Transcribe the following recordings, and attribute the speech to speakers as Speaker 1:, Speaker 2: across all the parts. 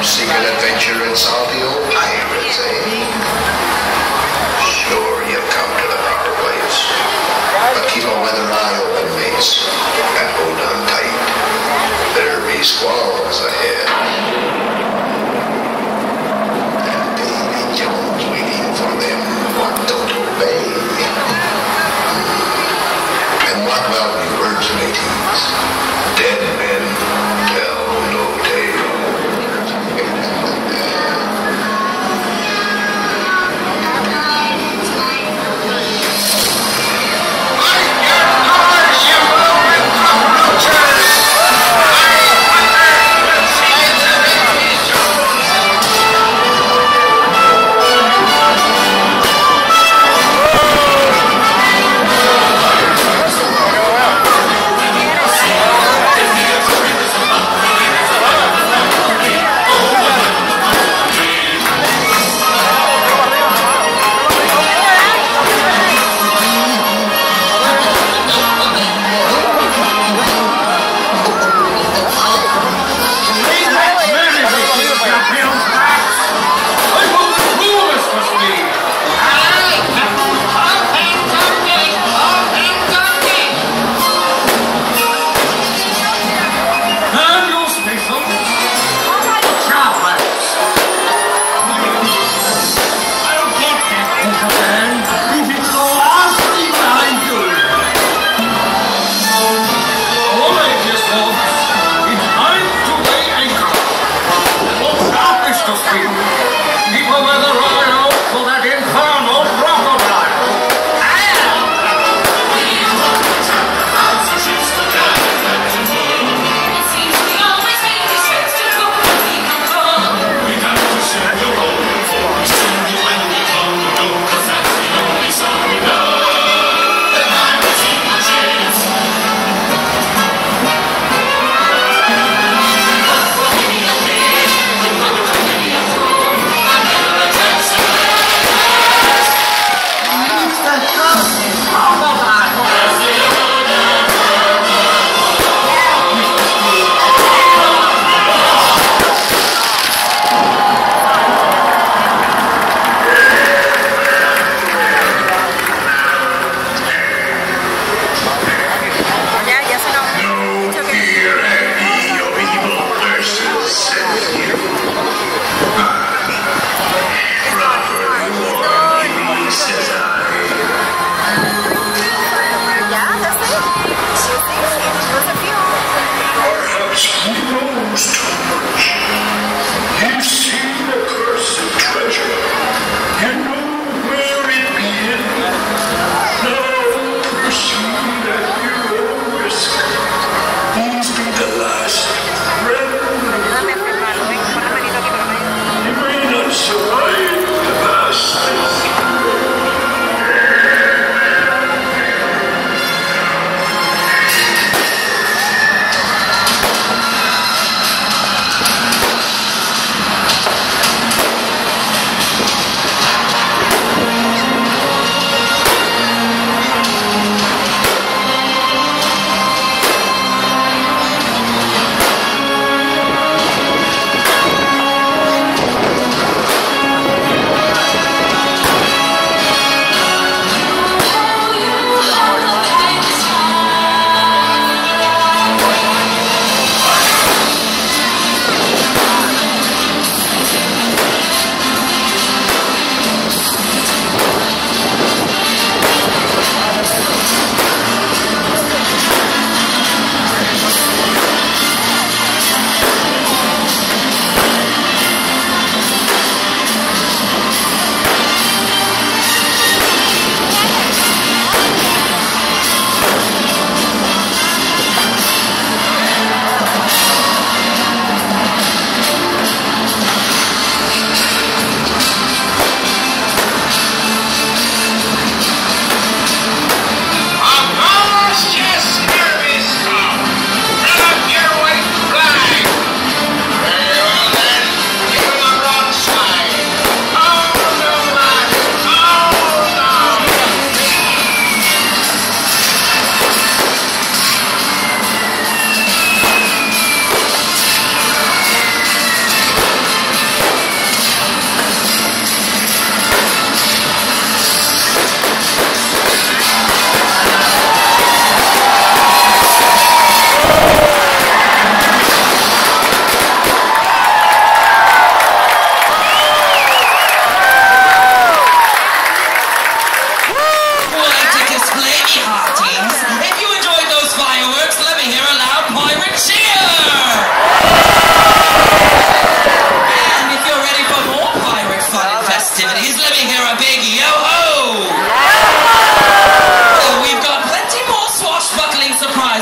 Speaker 1: Seeking adventure in salty old pirates, eh? Sure, you've come to the proper place. But keep a weather eye open, mates, and hold on tight. There'll be squalls ahead. And Davy Jones waiting for them what don't obey. And what will be words, mateys? Dead men tell no tale.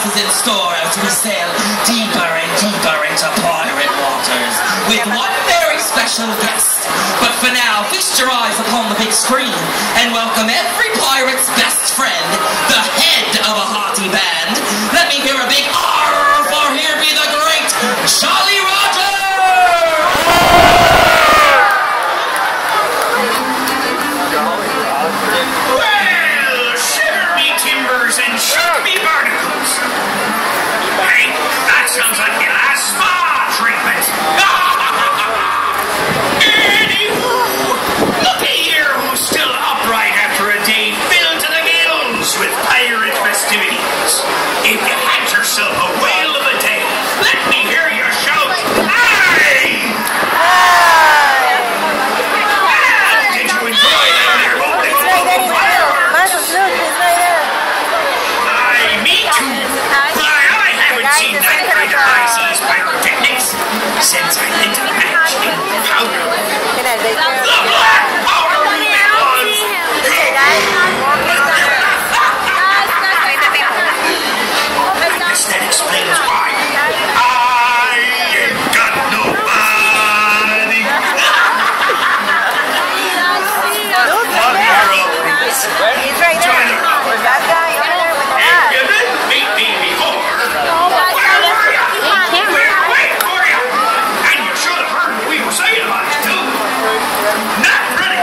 Speaker 2: is in store as we sail deeper and deeper into pirate waters with one very special guest. But for now, feast your eyes upon the big screen and welcome every pirate's best friend, the head of a hearty band. Let me hear a big R, for here be the great Jolly Roger!
Speaker 3: Well, shiver me timbers and shoot me barnacles. Hey, that sounds like the last spa treatment. Anywho, looky here who's still upright after a day filled to the gills with pirate festivities. If you had yourself a whale of a day, let me hear you shout, "Aye!" Did you enjoy that there holy full of fireworks? Aye, me too. Why, I haven't seen that kind of high-seas pyrotechnics since I lit a match in powder. The black powder room it was. I guess that explains why. I ain't got nobody. Come here, please.
Speaker 4: He's right there. Was that guy over there with the
Speaker 3: If
Speaker 4: hat?
Speaker 3: you didn't meet me before, where were you? We were waiting for you. And you should have heard what we were saying about you, too. Not pretty.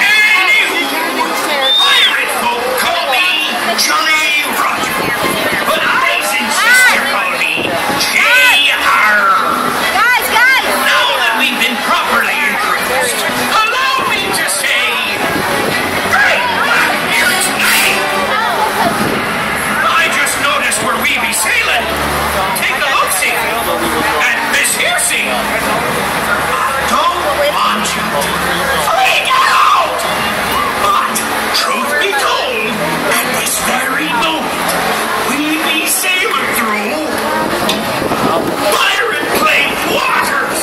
Speaker 3: Anywho, pirate folk call me Jolly Roger. But I insist you call me J.R.
Speaker 4: Guys!
Speaker 3: Now that we've been properly introduced, allow me to say, great, here it's night. I just noticed where we be sailing. Take a look-see at this here scene. I don't want you to freak out. But, truth be told, at this very moment, we be sailing through pirate-plagued waters.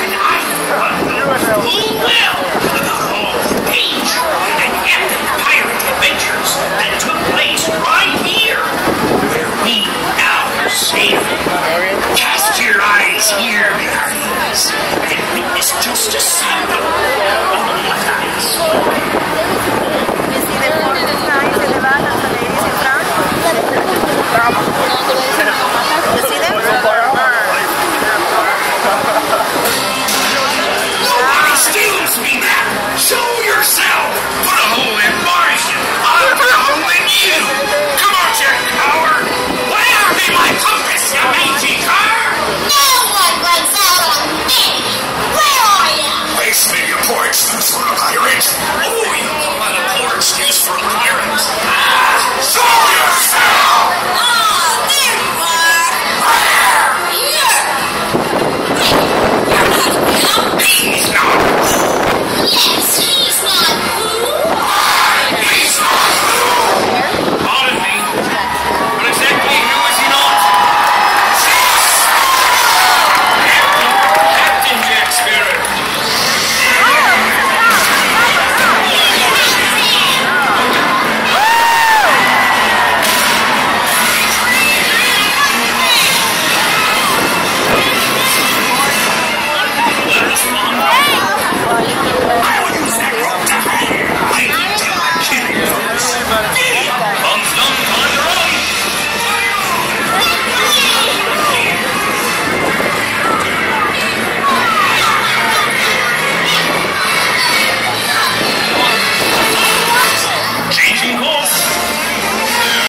Speaker 3: And I know full well about all the danger and epic pirate adventures that took place right here, where we now are sailing. Cast your eyes here, my hearties, and witness just a